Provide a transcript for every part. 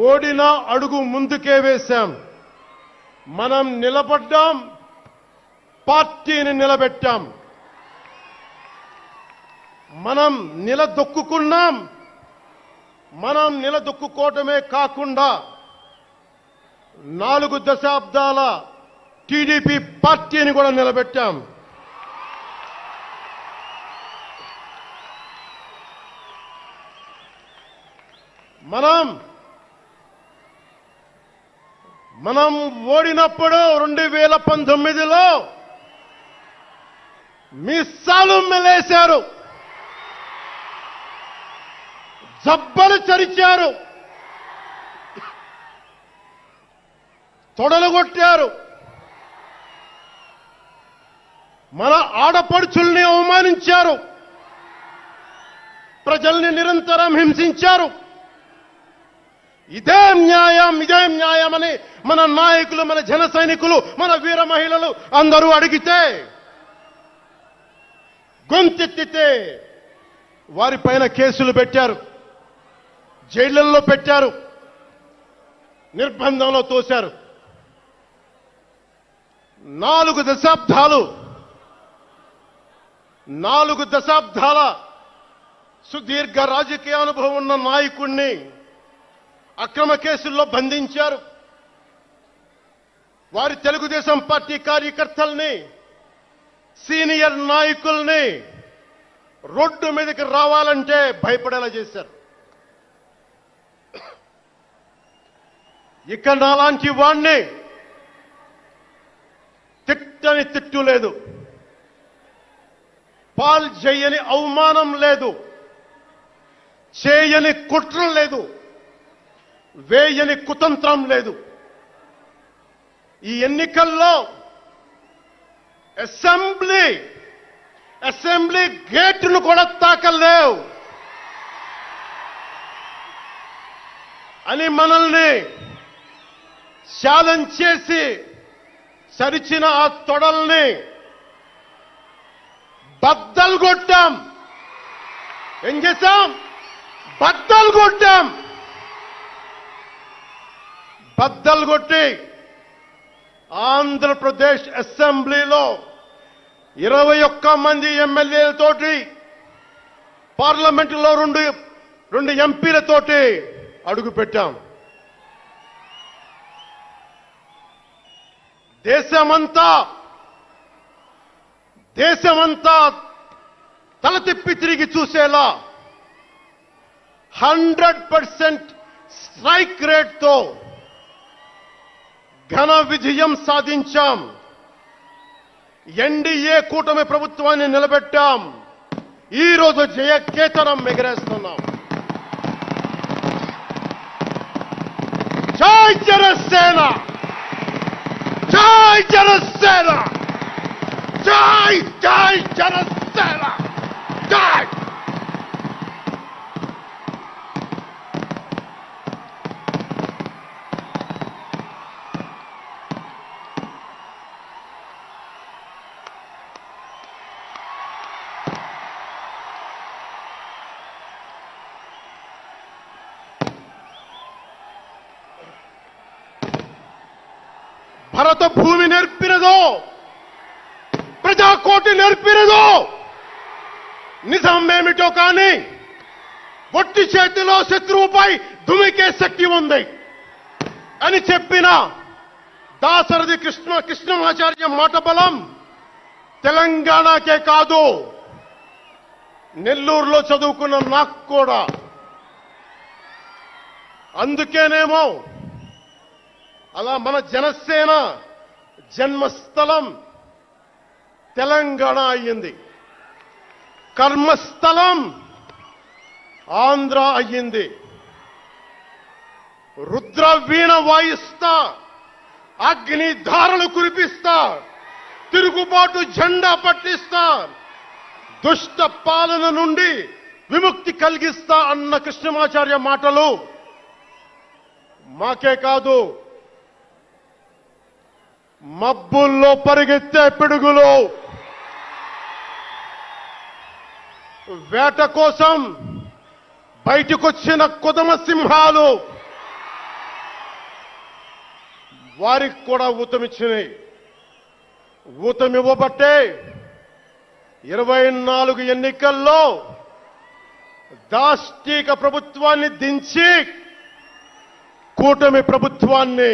ఓడినా అడుగు ముందుకే వేశాం. మనం నిలబడ్డాం, పార్టీని నిలబెట్టాం. మనం నిలదొక్కుకున్నాం. మనం నిలదొక్కుకోవటమే కాకుండా 4 దశాబ్దాల టీడీపీ పార్టీని కూడా నిలబెట్టాం. మనం ఓడినప్పుడు 2019లో మీసాలు మెలేశారు, జబ్బలు చరిచారు, తొడలు కొట్టారు, మన ఆడపడుచుల్ని అవమానించారు, ప్రజల్ని నిరంతరం హింసించారు. ఇదే న్యాయమని మన నాయకులు, మన జన సైనికులు, మన వీర మహిళలు అందరూ అడిగితే, గొంతెత్తితే వారిపైన కేసులు పెట్టారు, జైళ్లలో పెట్టారు, నిర్బంధంలో తోశారు. 4 దశాబ్దాల సుదీర్ఘ రాజకీయ అనుభవం ఉన్న నాయకుణ్ణి అక్రమ కేసుల్లో బంధించారు. వారి తెలుగుదేశం పార్టీ కార్యకర్తల్ని, సీనియర్ నాయకుల్ని రోడ్డు మీదకి రావాలంటే భయపడేలా చేశారు. ఇక నాలాంటి వాణ్ణి తిట్టని తిట్టు లేదు, పాల్ చేయని అవమానం లేదు, చేయని కుట్ర లేదు, వేయని కుతంత్రం లేదు. ఈ ఎన్నికల్లో అసెంబ్లీ గేటును కూడా తాకలేవు అని మనల్ని ఛాలెంజ్ చేసి సరిచిన ఆ తొడల్ని బద్దలు కొట్టాం. ఏం చేశాం? బద్దలు కొట్టాం. బద్దలు కొట్టి ఆంధ్రప్రదేశ్ అసెంబ్లీలో 21 మంది ఎమ్మెల్యేలతోటి, పార్లమెంటులో 2 ఎంపీలతోటి అడుగు పెట్టాం. దేశమంతా తల తిప్పి తిరిగి చూసేలా 100% స్ట్రైక్ రేట్తో ఘన విజయం సాధించాం. ఎన్డీఏ కూటమి ప్రభుత్వాన్ని నిలబెట్టాం. ఈ రోజు జయకేతనం ఎగరేస్తున్నాం. జై జనసేన, జై జనసేన, జై జై జనసేన, జై. భరత భూమి నేర్పినదో, ప్రజాకోటి నేర్పినదో, నిజమేమిటో కానీ ఒట్టి చేతిలో శత్రువుపై దుమికే శక్తి ఉంది అని చెప్పిన దాశరథి కృష్ణమాచార్య మాట బలం తెలంగాణకే కాదు, నెల్లూరులో చదువుకున్న నాకు కూడా. అందుకేనేమో అలా మన జనసేన జన్మస్థలం తెలంగాణ అయ్యింది, కర్మస్థలం ఆంధ్ర అయ్యింది. రుద్రవీణ వాయిస్తా, అగ్ని ధారలు కురిపిస్తా, తిరుగుబాటు జెండా పట్టిస్తా, దుష్ట పాలన నుండి విముక్తి కలిగిస్తా అన్న కృష్ణమాచార్య మాటలు మాకే కాదు, మబ్బుల్లో పరిగెత్తే పిడుగులు, వేట కోసం బయటకొచ్చిన కొదమ సింహాలు వారికి కూడా ఊతమిచ్చినాయి. ఊతమివ్వబట్టే 24 ఎన్నికల్లో దాష్టీక ప్రభుత్వాన్ని దించి కూటమి ప్రభుత్వాన్ని,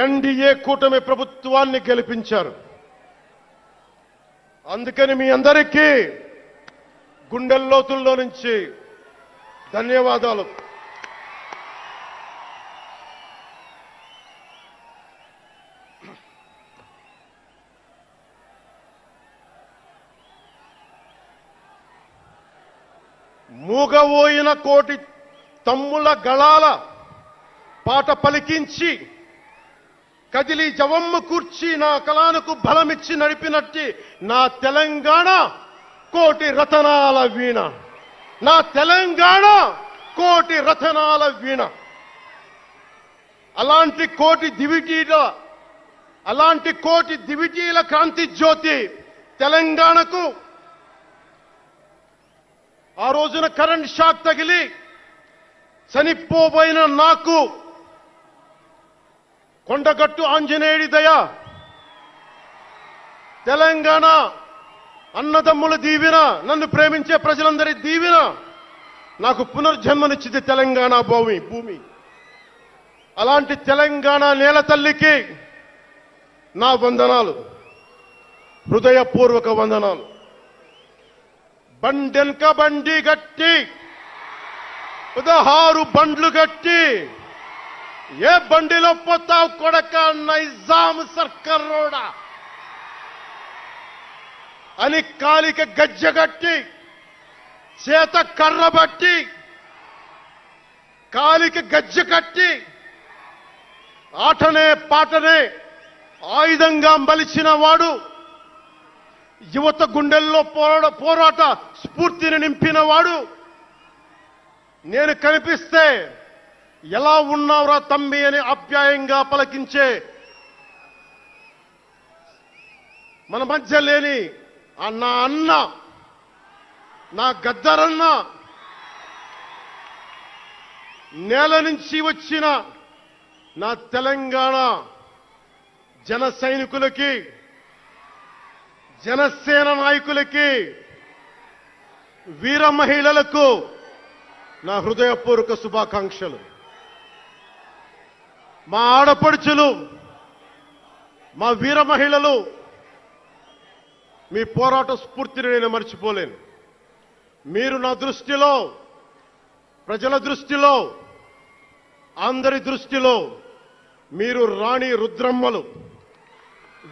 ఎన్డీఏ కూటమి ప్రభుత్వాన్ని గెలిపించారు. అందుకని మీ అందరికీ గుండెల్లోతుల్లో నుంచి ధన్యవాదాలు. మూగబోయిన కోటి తమ్ముల గళాల పాట పలికించి కదిలి జవమ్మ కూర్చి నా కళానికి బలమిచ్చి నడిపినట్టి నా తెలంగాణ కోటి రతనాల వీణ, నా తెలంగాణ కోటి రతనాల వీణ. అలాంటి కోటి దివిటీల క్రాంతి జ్యోతి తెలంగాణకు ఆ రోజున కరెంట్ షాక్ తగిలి చనిపోబోయిన నాకు కొండగట్టు ఆంజనేయుడి దయ, తెలంగాణ అన్నదమ్ముల దీవెన, నన్ను ప్రేమించే ప్రజలందరి దీవెన నాకు పునర్జన్మనిచ్చింది తెలంగాణ భూమి. అలాంటి తెలంగాణ నేల తల్లికి నా వందనాలు, హృదయపూర్వక వందనాలు. బండెన్క బండి గట్టి 16 బండ్లు గట్టి ఏ బండిలో పోతావు కొడక నైజాం సర్కారోడా అని కాలిక గజ్జగట్టి చేత కర్రబట్టి కాలిక గజ్జ కట్టి ఆటనే పాటనే ఆయుధంగా మలిచిన వాడు, యువత గుండెల్లో పోరాట స్ఫూర్తిని నింపిన వాడు, నేను కనిపిస్తే ఎలా ఉన్నావురా తమ్మి అని ఆప్యాయంగా పలకించే మన మధ్య లేని నా అన్న, నా గద్దరన్న, నేల నుంచి వచ్చిన నా తెలంగాణ జన సైనికులకి, జనసేన నాయకులకి, వీర మహిళలకు నా హృదయపూర్వక శుభాకాంక్షలు. మా ఆడపడుచులు, మా వీర మహిళలు, మీ పోరాట స్ఫూర్తిని నేను మర్చిపోలేను. మీరు నా దృష్టిలో, ప్రజల దృష్టిలో, అందరి దృష్టిలో మీరు రాణి రుద్రమ్మలు,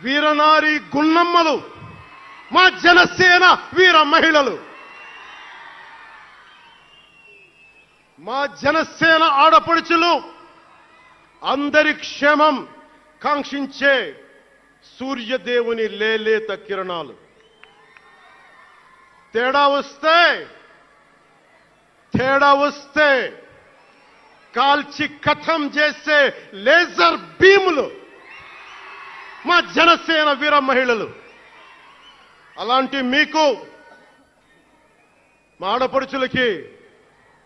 వీరనారి గున్నమ్మలు, మా జనసేన వీర మహిళలు. మా జనసేన ఆడపడుచులు అందరి క్షేమం కాంక్షించే సూర్యదేవుని లేలేత కిరణాలు. తేడా వస్తే కాల్చి కథం చేసే లేజర్ బీములు మా జనసేన వీర మహిళలు. అలాంటి మీకు, మా ఆడపడుచులకి,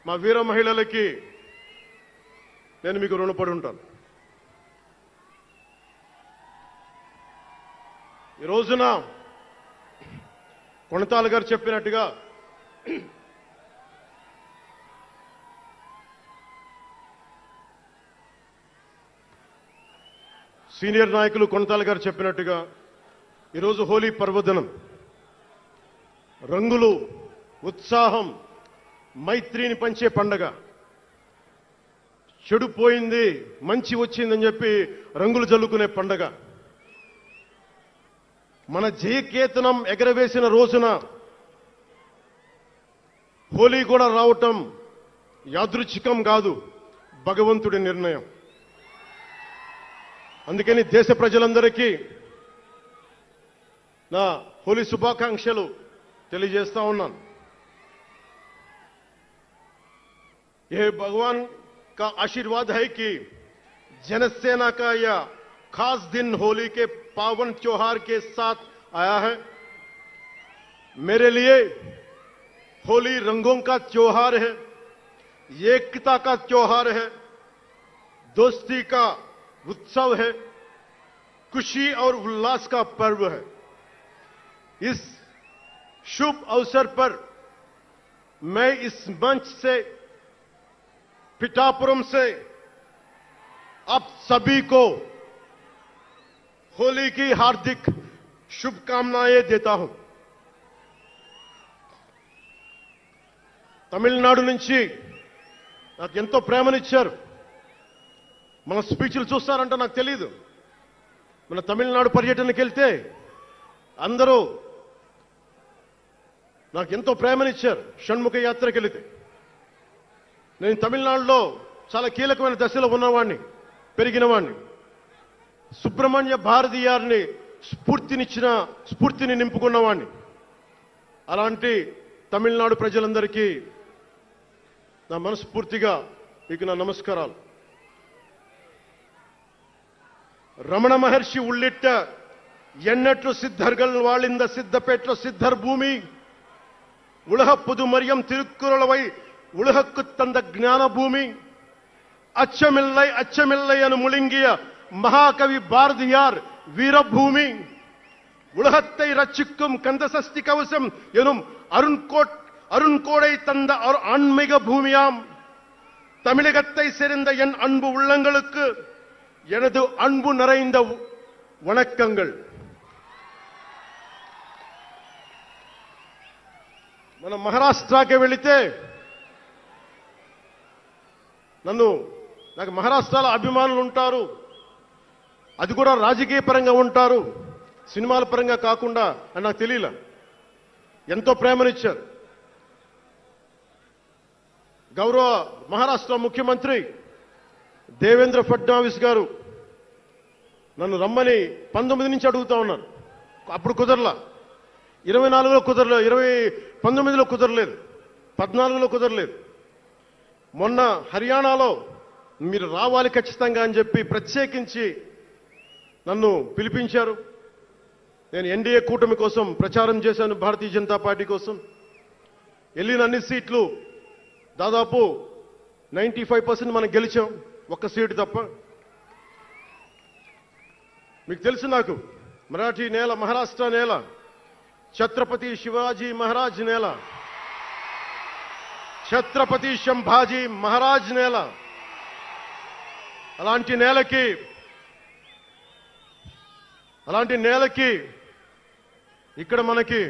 మా వీర మహిళలకి నేను మీకు రుణపడి ఉంటాను. ఈ రోజున కొణతాల గారు చెప్పినట్టుగా సీనియర్ నాయకులు కొణతాల గారు చెప్పినట్టుగా ఈరోజు హోలీ పర్వదినం. రంగులు, ఉత్సాహం, మైత్రిని పంచే పండగ. చెడు పోయింది, మంచి వచ్చిందని చెప్పి రంగులు జల్లుకునే పండగ. మన జయకేతనం ఎగరవేసిన రోజున హోలీ కూడా రావటం యాదృచ్ఛికం కాదు, భగవంతుడి నిర్ణయం. అందుకని దేశ ప్రజలందరికీ నా హోలీ శుభాకాంక్షలు తెలియజేస్తా ఉన్నాను. ये भगवान का आशीर्वाद है कि जनसेना का यह खास दिन होली के पावन त्योहार के साथ आया है. मेरे लिए होली रंगों का त्योहार है. एकता का त्योहार है, दोस्ती का उत्सव है, खुशी और उल्लास का पर्व है। इस शुभ अवसर पर मैं इस मंच से, पिठापुरम से आप सभी को होली की हार्दिक शुभकामनाएं देता हूं। తమిళనాడు నుంచి నాకు ఎంతో ప్రేమనిచ్చారు. మన స్పీచ్లు చూస్తారంటే నాకు తెలియదు. మన తమిళనాడు పర్యటనకి వెళ్తే అందరూ నాకు ఎంతో ప్రేమనిచ్చారు. షణ్ముఖ యాత్రకి వెళితే నేను తమిళనాడులో చాలా కీలకమైన దశలో ఉన్నవాడిని, పెరిగినవాడిని. సుబ్రహ్మణ్య భారతీయారిని స్ఫూర్తిని నింపుకున్నవాడిని. అలాంటి తమిళనాడు ప్రజలందరికీ నా మనస్ఫూర్తిగా మీకు నా నమస్కారాలు. రమణ మహర్షి ఉళ్ళిట్ట ఎన్నట్లు సిద్ధர்கள் வாழ்ந்த சித்தப்பேற்ற சித்தர் பூமி உலக புதுமரியம் திருக்குறளவை உலகுக்கு தந்த ஞான பூமி அச்சமில்லை அச்சமில்லை என முழங்கிய மகாகவி பாரதியார் வீரபூமி உலகத்தை ரட்சிக்கும் கந்தசஷ்டி கவசம் எனும் அருண்கோடை தந்த ஆன்மீக பூமியாம் தமிழகத்தை சேர்ந்த என் அன்பு உள்ளங்களுக்கு எனது அன்பு நிறைந்த வணக்கங்கள். మన మహారాష్ట్రకి వెళితే నాకు మహారాష్ట్రలో అభిమానులు ఉంటారు. అది కూడా రాజకీయ పరంగా ఉంటారు, సినిమాల పరంగా కాకుండా అని నాకు తెలియలా. ఎంతో ప్రేమనిచ్చారు. గౌరవ మహారాష్ట్ర ముఖ్యమంత్రి దేవేంద్ర ఫడ్నవీస్ గారు నన్ను రమ్మని 19 నుంచి అడుగుతా ఉన్నారు. అప్పుడు కుదరలా, 24లో కుదరలేదు, 19లో కుదరలేదు, 14లో కుదరలేదు. మొన్న హర్యానాలో మీరు రావాలి ఖచ్చితంగా అని చెప్పి ప్రత్యేకించి నన్ను పిలిపించారు. నేను ఎన్డీఏ కూటమి కోసం ప్రచారం చేశాను, భారతీయ జనతా పార్టీ కోసం. వెళ్ళిన అన్ని సీట్లు దాదాపు 95% మనం గెలిచాం, ఒక్క సీటు తప్ప. మీకు తెలుసు, నాకు మరాఠీ నేల, మహారాష్ట్ర నేల, ఛత్రపతి శివాజీ మహారాజ్ నేల, ఛత్రపతి సంభాజీ మహారాజ్ నేల. అలాంటి నేలకి ఇక్కడ మనకి